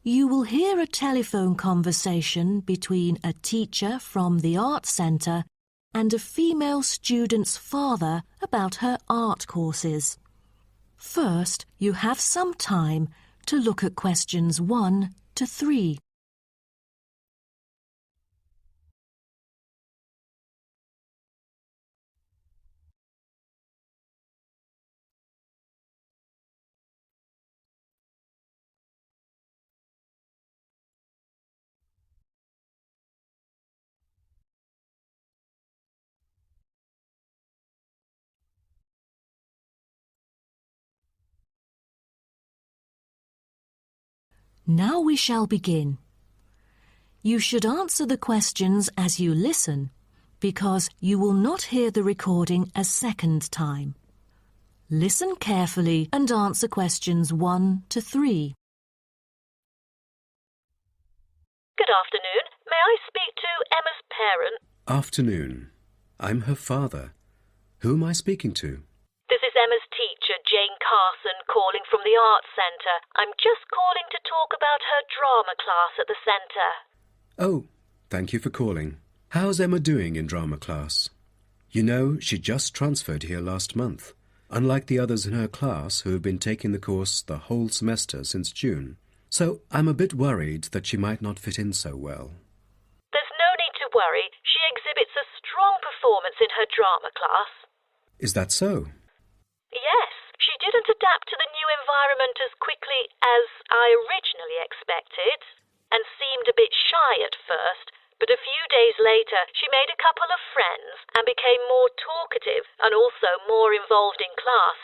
You will hear a telephone conversation between a teacher from the art centre and a female student's father about her art courses. First, you have some time to look at questions 1 to 3. Now we shall begin. You should answer the questions as you listen, because you will not hear the recording a second time. Listen carefully and answer questions 1 to 3. Good afternoon. May I speak to Emma's parent? Afternoon. I'm her father. Who am I speaking to? This is Emma's teacher, Jane Carson, calling from the Arts Centre. I'm just calling to talk about her drama class at the centre. Oh, thank you for calling. How's Emma doing in drama class? You know, she just transferred here last month, unlike the others in her class who have been taking the course the whole semester since June. So I'm a bit worried that she might not fit in so well. There's no need to worry. She exhibits a strong performance in her drama class. Is that so? Yes, she didn't adapt to the new environment as quickly as I originally expected, and seemed a bit shy at first, but a few days later she made a couple of friends and became more talkative and also more involved in class.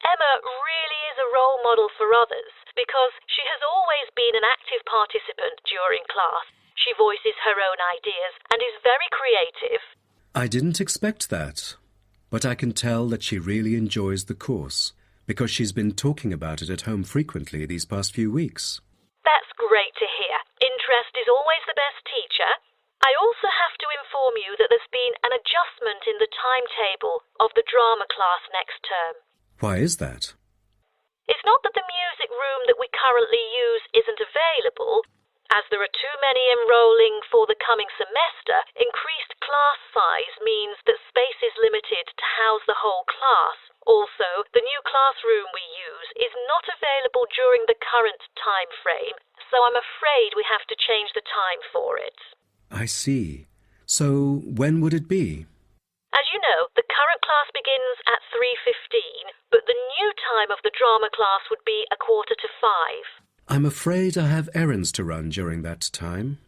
Emma really is a role model for others because she has always been an active participant during class. She voices her own ideas and is very creative. I didn't expect that, but I can tell that she really enjoys the course because she's been talking about it at home frequently these past few weeks. That's great to hear. Interest is always the best teacher. I also have to inform you that there's been an adjustment in the timetable of the drama class next term. Why is that? It's not that the music room that we currently use isn't available. As there are too many enrolling for the coming semester, increased class size means that space is limited to house the whole class. Also, the new classroom we use is not available during the current time frame, so I'm afraid we have to change the time for it. I see. So when would it be? As you know, the current class begins at 3:15, but the new time of the drama class would be 4:45. I'm afraid I have errands to run during that time.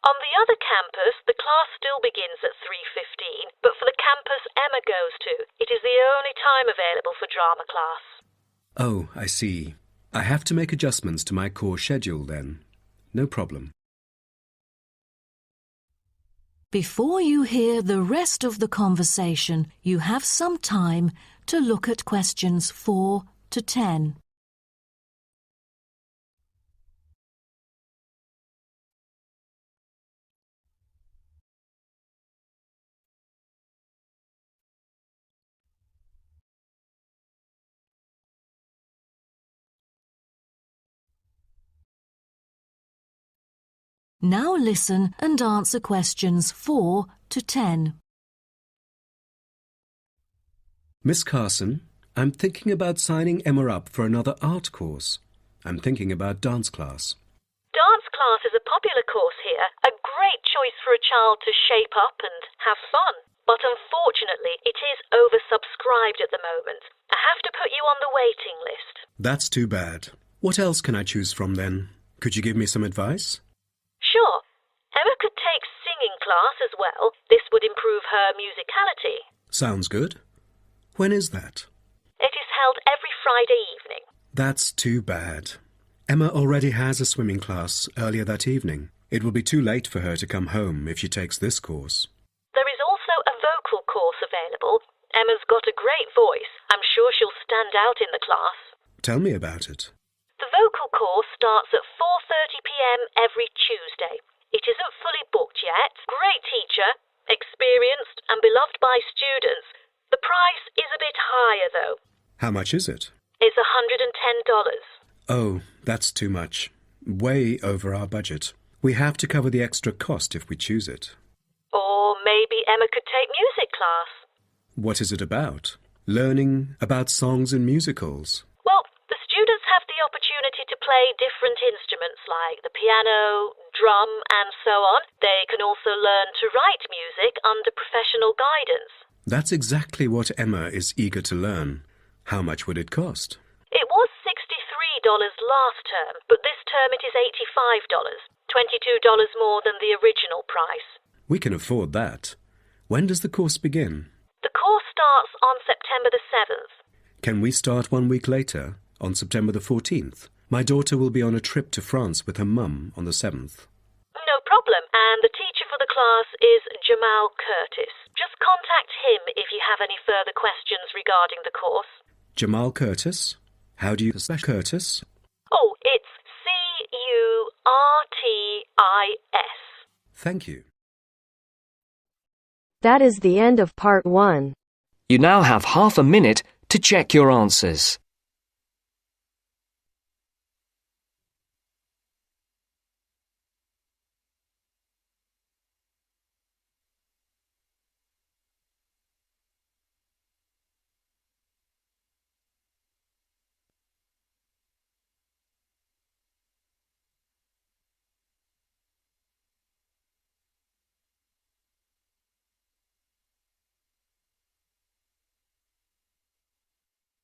On the other campus, the class still begins at 3:15, but for the campus Emma goes to, it is the only time available for drama class. Oh, I see. I have to make adjustments to my course schedule then. No problem. Before you hear the rest of the conversation, you have some time to look at questions 4 to 10. Now listen and answer questions 4 to 10. Miss Carson, I'm thinking about signing Emma up for another art course. I'm thinking about dance class. Dance class is a popular course here, a great choice for a child to shape up and have fun. But unfortunately, it is oversubscribed at the moment. I have to put you on the waiting list. That's too bad. What else can I choose from then? Could you give me some advice? Sure. Emma could take singing class as well. This would improve her musicality. Sounds good. When is that? It is held every Friday evening. That's too bad. Emma already has a swimming class earlier that evening. It will be too late for her to come home if she takes this course. There is also a vocal course available. Emma's got a great voice. I'm sure she'll stand out in the class. Tell me about it. The vocal course starts at 4:30 p.m. every Tuesday. It isn't fully booked yet. Great teacher, experienced and beloved by students. The price is a bit higher though. How much is it? It's $110. Oh, that's too much. Way over our budget. We have to cover the extra cost if we choose it. Or maybe Emma could take music class. What is it about? Learning about songs and musicals. Well, the students have the opportunity to play different instruments like the piano, drum, and so on. They can also learn to write music under professional guidance. That's exactly what Emma is eager to learn. How much would it cost? It was $63 last term, but this term it is $85, $22 more than the original price. We can afford that. When does the course begin? The course starts on September the 7th. Can we start 1 week later, on September the 14th? My daughter will be on a trip to France with her mum on the 7th. No problem, and the teacher for the class is Jamal Curtis. Just contact him if you have any further questions regarding the course. Jamal Curtis? How do you spell Curtis? Oh, it's Curtis. Thank you. That is the end of part 1. You now have half a minute to check your answers.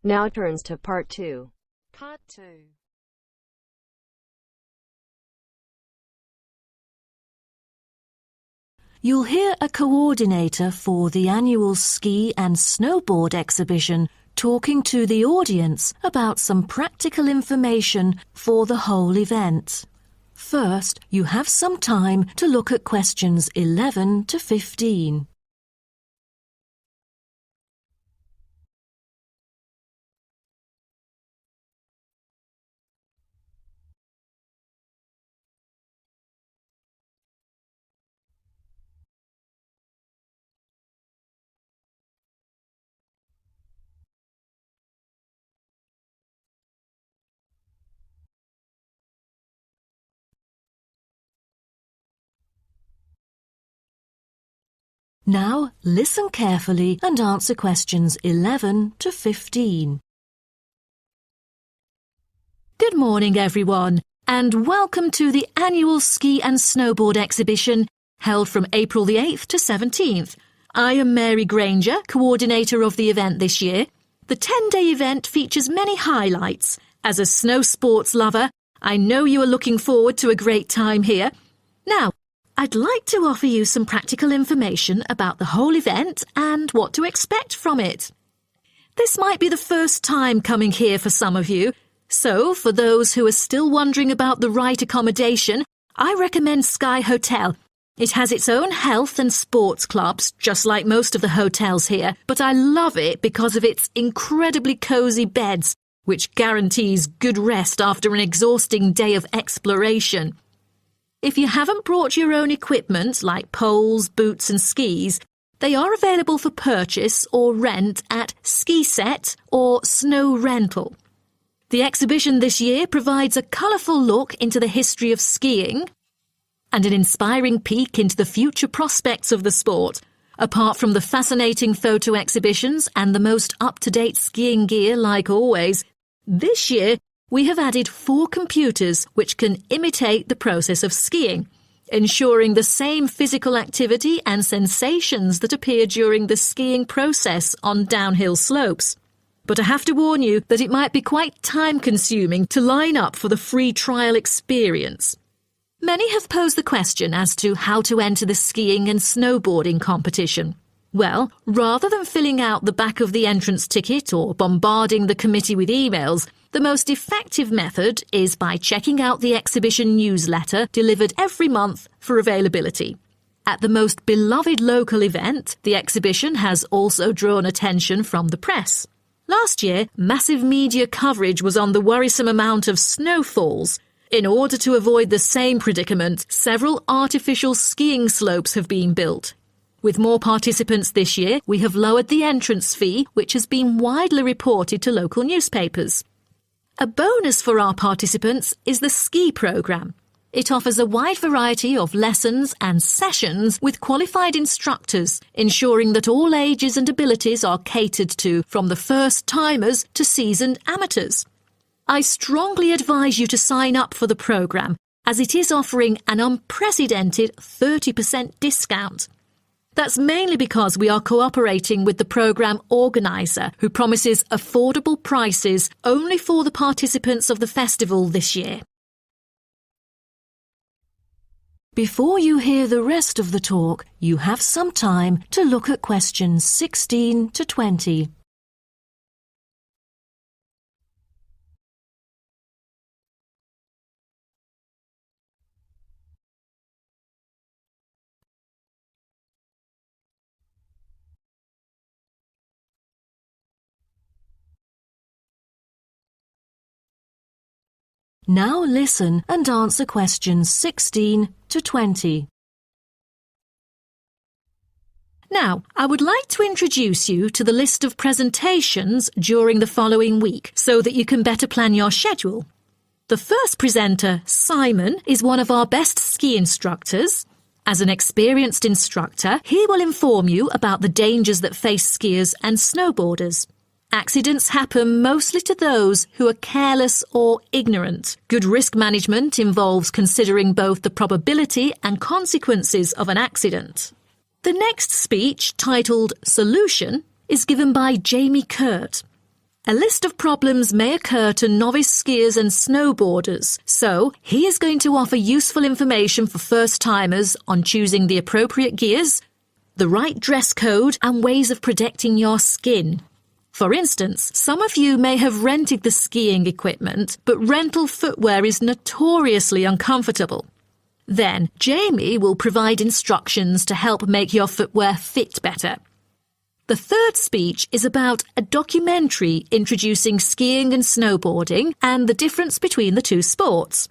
Now turns to part 2. Part 2. You'll hear a coordinator for the annual ski and snowboard exhibition talking to the audience about some practical information for the whole event. First, you have some time to look at questions 11 to 15. Now, listen carefully and answer questions 11 to 15. Good morning, everyone, and welcome to the annual ski and snowboard exhibition held from April the 8th to 17th. I am Mary Granger, coordinator of the event this year. The 10-day event features many highlights. As a snow sports lover, I know you are looking forward to a great time here. Now, I'd like to offer you some practical information about the whole event and what to expect from it. This might be the first time coming here for some of you, so for those who are still wondering about the right accommodation, I recommend Sky Hotel. It has its own health and sports clubs, just like most of the hotels here, but I love it because of its incredibly cosy beds, which guarantees good rest after an exhausting day of exploration. If you haven't brought your own equipment, like poles, boots and skis, they are available for purchase or rent at Ski Set or Snow Rental. The exhibition this year provides a colourful look into the history of skiing and an inspiring peek into the future prospects of the sport. Apart from the fascinating photo exhibitions and the most up-to-date skiing gear like always, this year we have added 4 computers which can imitate the process of skiing, ensuring the same physical activity and sensations that appear during the skiing process on downhill slopes. But I have to warn you that it might be quite time-consuming to line up for the free trial experience. Many have posed the question as to how to enter the skiing and snowboarding competition. Well, rather than filling out the back of the entrance ticket or bombarding the committee with emails, the most effective method is by checking out the exhibition newsletter delivered every month for availability. At the most beloved local event, the exhibition has also drawn attention from the press. Last year, massive media coverage was on the worrisome amount of snowfalls. In order to avoid the same predicament, several artificial skiing slopes have been built. With more participants this year, we have lowered the entrance fee, which has been widely reported to local newspapers. A bonus for our participants is the ski programme. It offers a wide variety of lessons and sessions with qualified instructors, ensuring that all ages and abilities are catered to, from the first-timers to seasoned amateurs. I strongly advise you to sign up for the programme, as it is offering an unprecedented 30% discount. That's mainly because we are cooperating with the programme organiser, who promises affordable prices only for the participants of the festival this year. Before you hear the rest of the talk, you have some time to look at questions 16 to 20. Now listen and answer questions 16 to 20. Now, I would like to introduce you to the list of presentations during the following week so that you can better plan your schedule. The first presenter, Simon, is one of our best ski instructors. As an experienced instructor, he will inform you about the dangers that face skiers and snowboarders. Accidents happen mostly to those who are careless or ignorant. Good risk management involves considering both the probability and consequences of an accident. The next speech, titled Solution, is given by Jamie Kurt. A list of problems may occur to novice skiers and snowboarders, so he is going to offer useful information for first-timers on choosing the appropriate gears, the right dress code, and ways of protecting your skin. For instance, some of you may have rented the skiing equipment, but rental footwear is notoriously uncomfortable. Then, Jamie will provide instructions to help make your footwear fit better. The third speech is about a documentary introducing skiing and snowboarding and the difference between the two sports.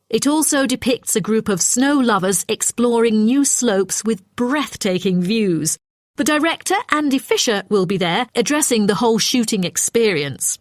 It also depicts a group of snow lovers exploring new slopes with breathtaking views. The director, Andy Fisher, will be there, addressing the whole shooting experience.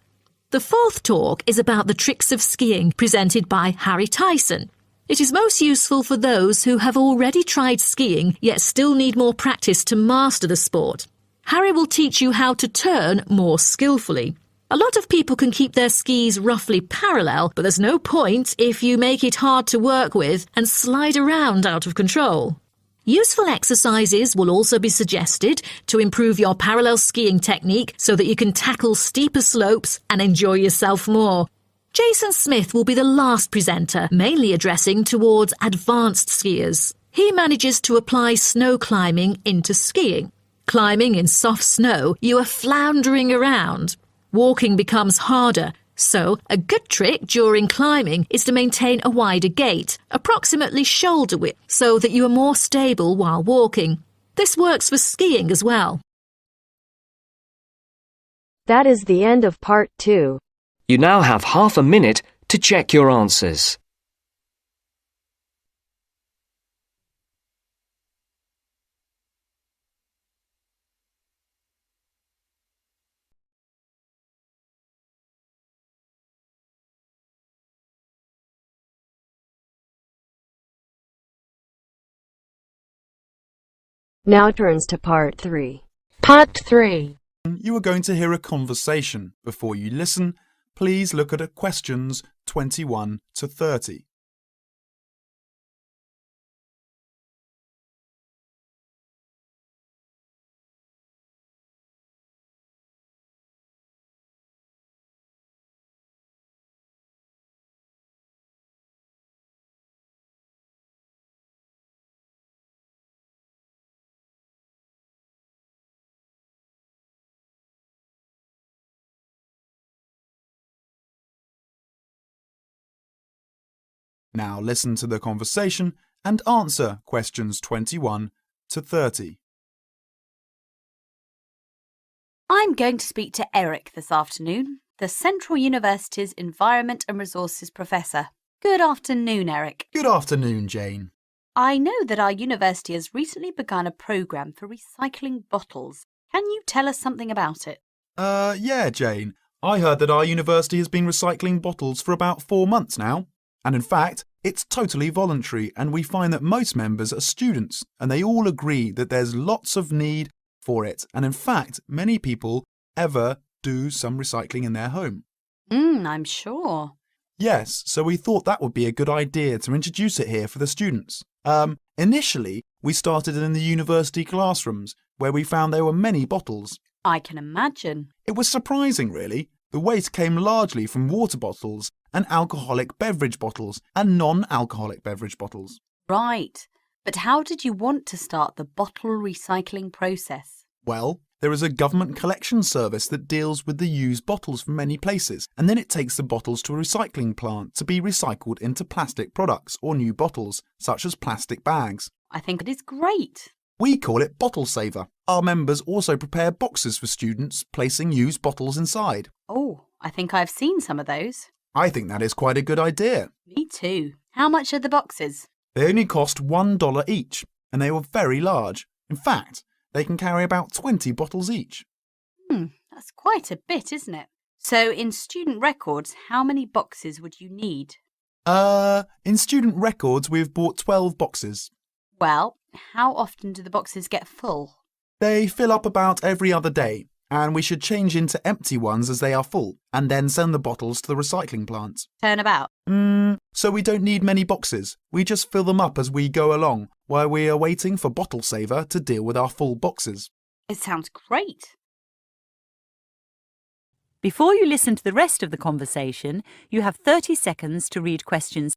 The fourth talk is about the tricks of skiing, presented by Harry Tyson. It is most useful for those who have already tried skiing, yet still need more practice to master the sport. Harry will teach you how to turn more skillfully. A lot of people can keep their skis roughly parallel, but there's no point if you make it hard to work with and slide around out of control. Useful exercises will also be suggested to improve your parallel skiing technique so that you can tackle steeper slopes and enjoy yourself more. Jason Smith will be the last presenter, mainly addressing towards advanced skiers. He manages to apply snow climbing into skiing. Climbing in soft snow, you are floundering around. Walking becomes harder. So, a good trick during climbing is to maintain a wider gait, approximately shoulder width, so that you are more stable while walking. This works for skiing as well. That is the end of part 2. You now have half a minute to check your answers. Now turns to part 3. Part 3. You are going to hear a conversation. Before you listen, please look at questions 21 to 30. Now listen to the conversation and answer questions 21 to 30. I'm going to speak to Eric this afternoon, the Central University's Environment and Resources Professor. Good afternoon, Eric. Good afternoon, Jane. I know that our university has recently begun a programme for recycling bottles. Can you tell us something about it? Yeah, Jane. I heard that our university has been recycling bottles for about 4 months now. And in fact, it's totally voluntary, and we find that most members are students, and they all agree that there's lots of need for it. And in fact, many people ever do some recycling in their home. I'm sure. Yes, so we thought that would be a good idea to introduce it here for the students. Initially, we started in the university classrooms, where we found there were many bottles. I can imagine. It was surprising, really. The waste came largely from water bottles and alcoholic beverage bottles and non-alcoholic beverage bottles. Right. But how did you want to start the bottle recycling process? Well, there is a government collection service that deals with the used bottles from many places, and then it takes the bottles to a recycling plant to be recycled into plastic products or new bottles, such as plastic bags. I think it is great. We call it Bottle Saver. Our members also prepare boxes for students, placing used bottles inside. Oh, I think I've seen some of those. I think that is quite a good idea. Me too. How much are the boxes? They only cost $1 each, and they were very large. In fact, they can carry about 20 bottles each. That's quite a bit, isn't it? So in student records, how many boxes would you need? In student records, we've bought 12 boxes. Well, how often do the boxes get full? They fill up about every other day, and we should change into empty ones as they are full, and then send the bottles to the recycling plants. Turn about. So we don't need many boxes. We just fill them up as we go along, while we are waiting for Bottle Saver to deal with our full boxes. It sounds great. Before you listen to the rest of the conversation, you have 30 seconds to read questions.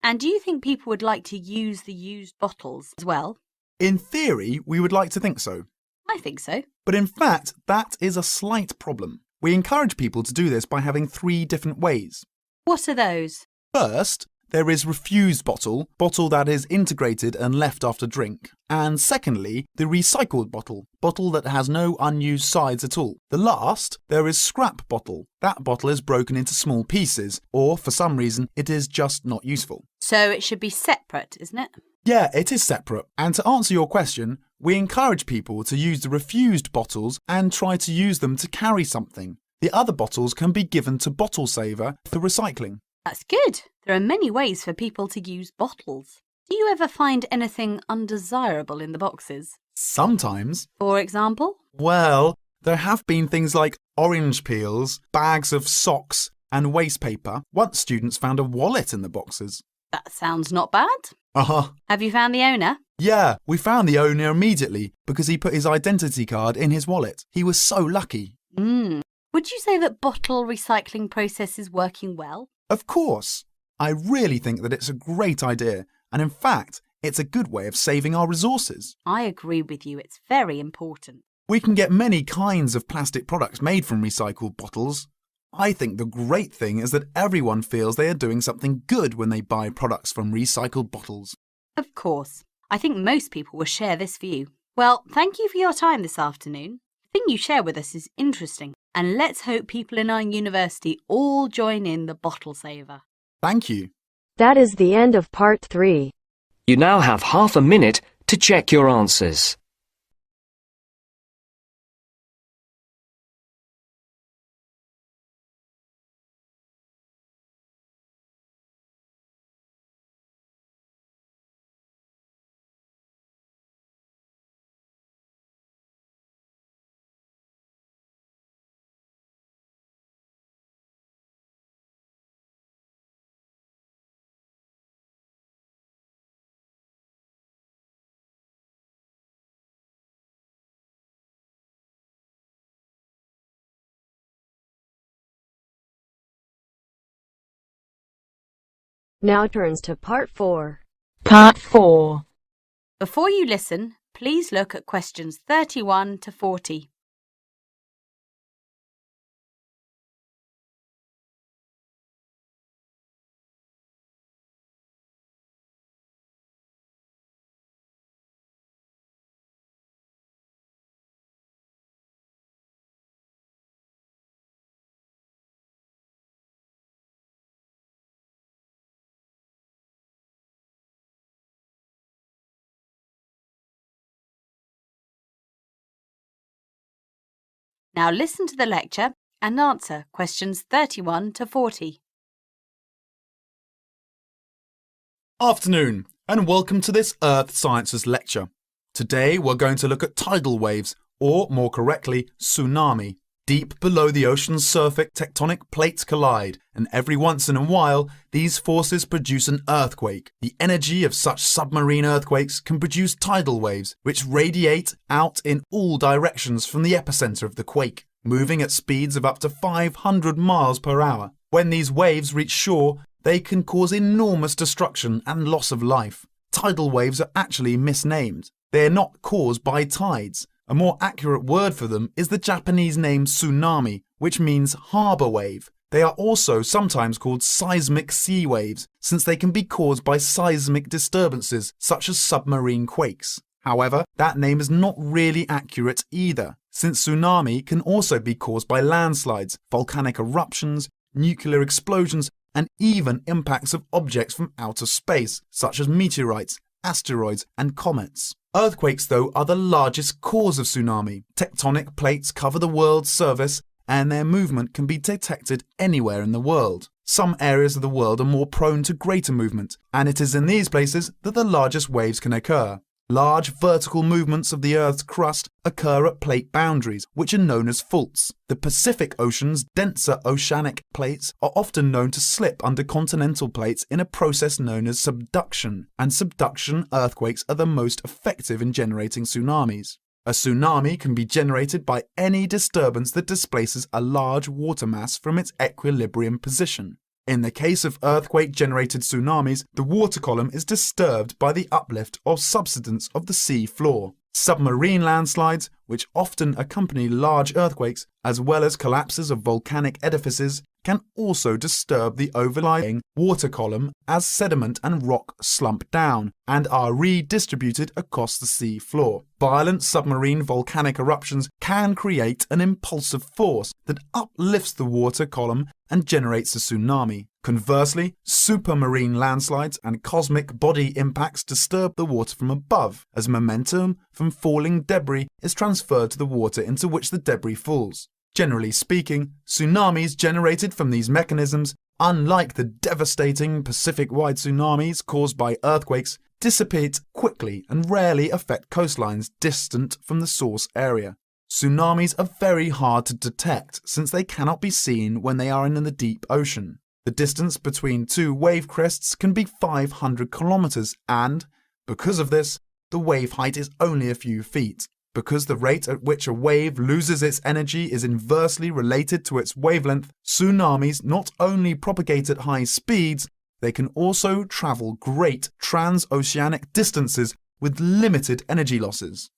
And do you think people would like to use the used bottles as well? In theory, we would like to think so. I think so. But in fact, that is a slight problem. We encourage people to do this by having 3 different ways. What are those? First, there is refused bottle that is integrated and left after drink. And secondly, the recycled bottle that has no unused sides at all. The last, there is scrap bottle. That bottle is broken into small pieces, or for some reason, it is just not useful. So it should be separate, isn't it? Yeah, it is separate. And to answer your question, we encourage people to use the refused bottles and try to use them to carry something. The other bottles can be given to Bottle Saver for recycling. That's good. There are many ways for people to use bottles. Do you ever find anything undesirable in the boxes? Sometimes. For example? Well, there have been things like orange peels, bags of socks, and waste paper. Once students found a wallet in the boxes. That sounds not bad. Uh-huh. Have you found the owner? Yeah, we found the owner immediately because he put his identity card in his wallet. He was so lucky. Would you say that bottle recycling process is working well? Of course. I really think that it's a great idea, and in fact, it's a good way of saving our resources. I agree with you. It's very important. We can get many kinds of plastic products made from recycled bottles. I think the great thing is that everyone feels they are doing something good when they buy products from recycled bottles. Of course. I think most people will share this view. Well, thank you for your time this afternoon. The thing you share with us is interesting, and let's hope people in our university all join in the Bottle Saver. Thank you. That is the end of part 3. You now have half a minute to check your answers. Now turns to part 4. Part 4. Before you listen, please look at questions 31 to 40. Now listen to the lecture and answer questions 31 to 40. Afternoon, and welcome to this Earth Sciences lecture. Today we're going to look at tidal waves, or more correctly, tsunami. Deep below the ocean's surface, tectonic plates collide, and every once in a while, these forces produce an earthquake. The energy of such submarine earthquakes can produce tidal waves, which radiate out in all directions from the epicenter of the quake, moving at speeds of up to 500 miles per hour. When these waves reach shore, they can cause enormous destruction and loss of life. Tidal waves are actually misnamed. They are not caused by tides. A more accurate word for them is the Japanese name tsunami, which means harbour wave. They are also sometimes called seismic sea waves, since they can be caused by seismic disturbances such as submarine quakes. However, that name is not really accurate either, since tsunami can also be caused by landslides, volcanic eruptions, nuclear explosions, and even impacts of objects from outer space, such as meteorites, asteroids, and comets. Earthquakes, though, are the largest cause of tsunami. Tectonic plates cover the world's surface, and their movement can be detected anywhere in the world. Some areas of the world are more prone to greater movement, and it is in these places that the largest waves can occur. Large vertical movements of the Earth's crust occur at plate boundaries, which are known as faults. The Pacific Ocean's denser oceanic plates are often known to slip under continental plates in a process known as subduction, and subduction earthquakes are the most effective in generating tsunamis. A tsunami can be generated by any disturbance that displaces a large water mass from its equilibrium position. In the case of earthquake-generated tsunamis, the water column is disturbed by the uplift or subsidence of the sea floor. Submarine landslides, which often accompany large earthquakes, as well as collapses of volcanic edifices, can also disturb the overlying water column as sediment and rock slump down and are redistributed across the sea floor. Violent submarine volcanic eruptions can create an impulsive force that uplifts the water column and generates a tsunami. Conversely, supermarine landslides and cosmic body impacts disturb the water from above, as momentum from falling debris is transferred to the water into which the debris falls. Generally speaking, tsunamis generated from these mechanisms, unlike the devastating Pacific-wide tsunamis caused by earthquakes, dissipate quickly and rarely affect coastlines distant from the source area. Tsunamis are very hard to detect since they cannot be seen when they are in the deep ocean. The distance between two wave crests can be 500 kilometers and, because of this, the wave height is only a few feet. Because the rate at which a wave loses its energy is inversely related to its wavelength, tsunamis not only propagate at high speeds, they can also travel great transoceanic distances with limited energy losses.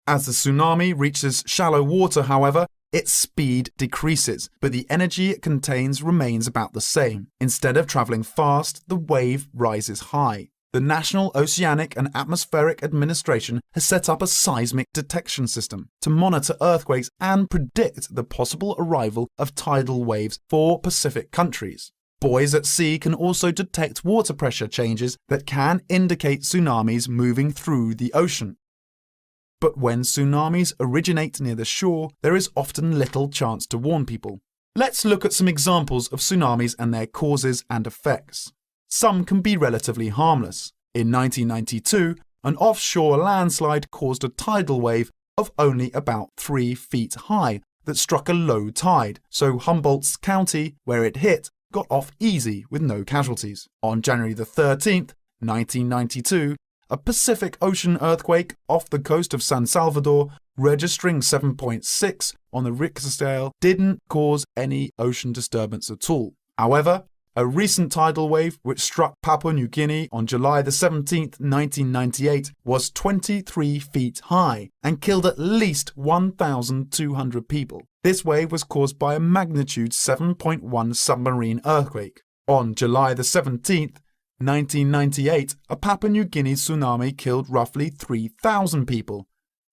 As the tsunami reaches shallow water, however, its speed decreases, but the energy it contains remains about the same. Instead of traveling fast, the wave rises high. The National Oceanic and Atmospheric Administration has set up a seismic detection system to monitor earthquakes and predict the possible arrival of tidal waves for Pacific countries. Buoys at sea can also detect water pressure changes that can indicate tsunamis moving through the ocean. But when tsunamis originate near the shore, there is often little chance to warn people. Let's look at some examples of tsunamis and their causes and effects. Some can be relatively harmless. In 1992, an offshore landslide caused a tidal wave of only about 3 feet high that struck a low tide, so Humboldt County, where it hit, got off easy with no casualties. On January the 13th, 1992, a Pacific Ocean earthquake off the coast of San Salvador, registering 7.6 on the Richter scale, didn't cause any ocean disturbance at all. However, a recent tidal wave which struck Papua New Guinea on July the 17th, 1998 was 23 feet high and killed at least 1,200 people. This wave was caused by a magnitude 7.1 submarine earthquake. On July the 17th, 1998, a Papua New Guinea tsunami killed roughly 3,000 people.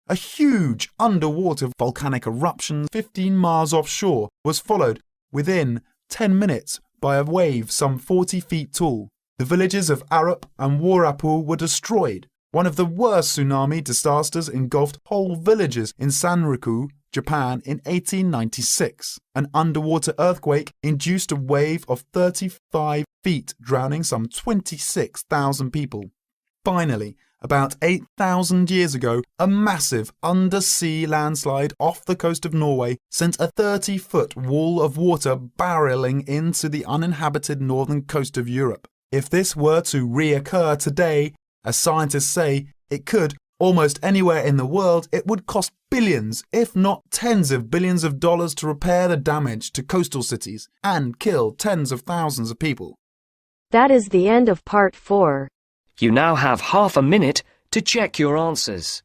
A huge underwater volcanic eruption 15 miles offshore was followed within 10 minutes by a wave some 40 feet tall. The villages of Arup and Warapu were destroyed. One of the worst tsunami disasters engulfed whole villages in Sanriku, Japan in 1896. An underwater earthquake induced a wave of 35 feet, drowning some 26,000 people. Finally, about 8,000 years ago, a massive undersea landslide off the coast of Norway sent a 30-foot wall of water barreling into the uninhabited northern coast of Europe. If this were to reoccur today, as scientists say, it could, almost anywhere in the world, it would cost billions, if not tens of billions of dollars to repair the damage to coastal cities and kill tens of thousands of people. That is the end of part 4. You now have half a minute to check your answers.